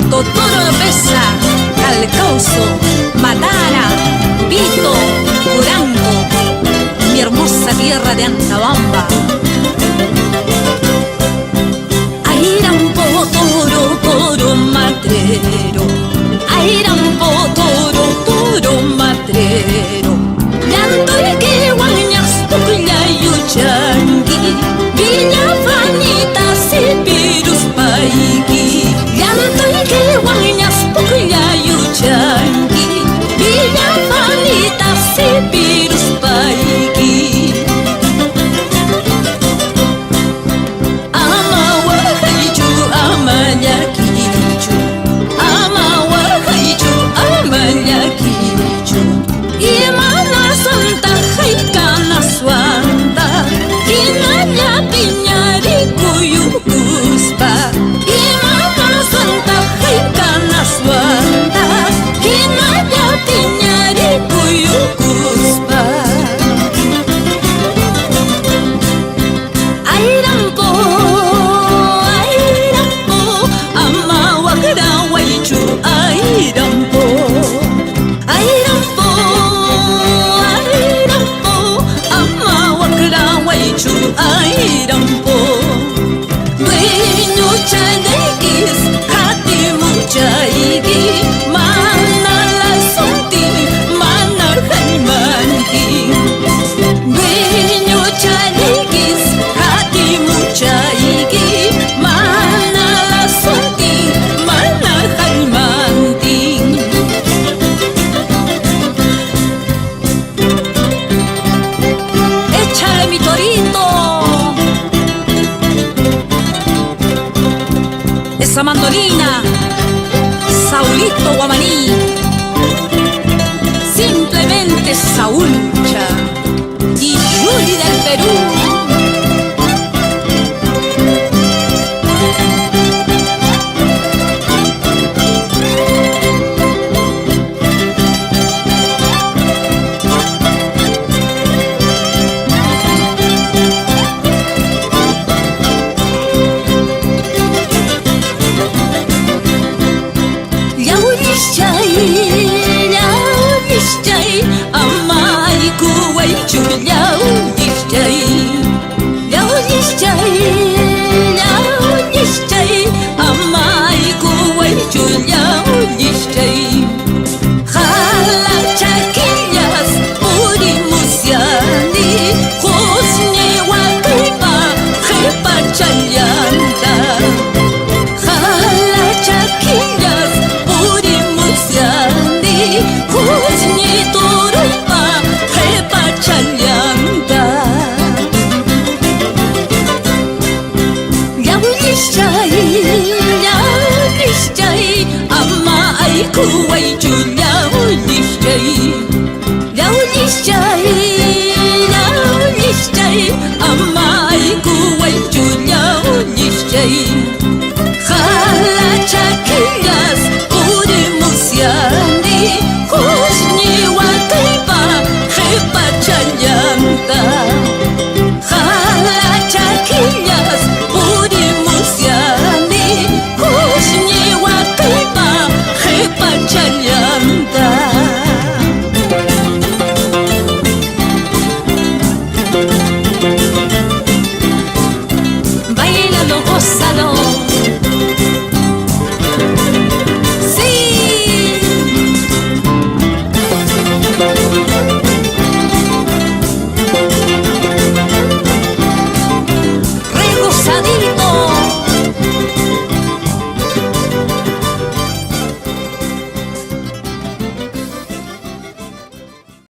Totoro Besa, Calcauso, Matara, Pito, Durango, mi hermosa tierra de Antabamba. Airampo, toro, toro, matrero, Airampo, toro, toro, matrero, Llanto y que guañas, tucla y uchangui, Villa Fanita, Sipirus, Paiki, Llanto y que guañas, tucla y uchangui, Villa Fanita, Sipirus, Paiki. Ama wahaiju, ama yakichu, ama wahaiju, ama yakichu, Imana Santa Haikana Swanda, Kinaya Piñari Kuyukuspa, Imana Santa Haikana Swanda, Kinaya Piñari Kuyukuspa. Airampo, Airampo, ama wakra waichu, Airampo, Airampo, Airampo, ama wakra waichu, Airampo. Dueño chanequis, hati muchaigi, mana la sonti, mana jaimanti. Dueño chanequis, hati muchaigi, mana la sonti, mana jaimanti. Échale mi torito, esa mandolina, Saulito Guamaní, simplemente Saúlcha y Yuli del Perú. Yaudishchay, amay kuwaychu, yaudishchay, yaudishchay, yaudishchay, amay kuwaychu, yaudishchay. Jala chaquillas, purimusiani, josne wakaipa, jepa chayanta. Jala chaquillas, purimusiani, josne turuipa, jepa chayanta. Yaudishchay, yaudishchay, ama ay kuway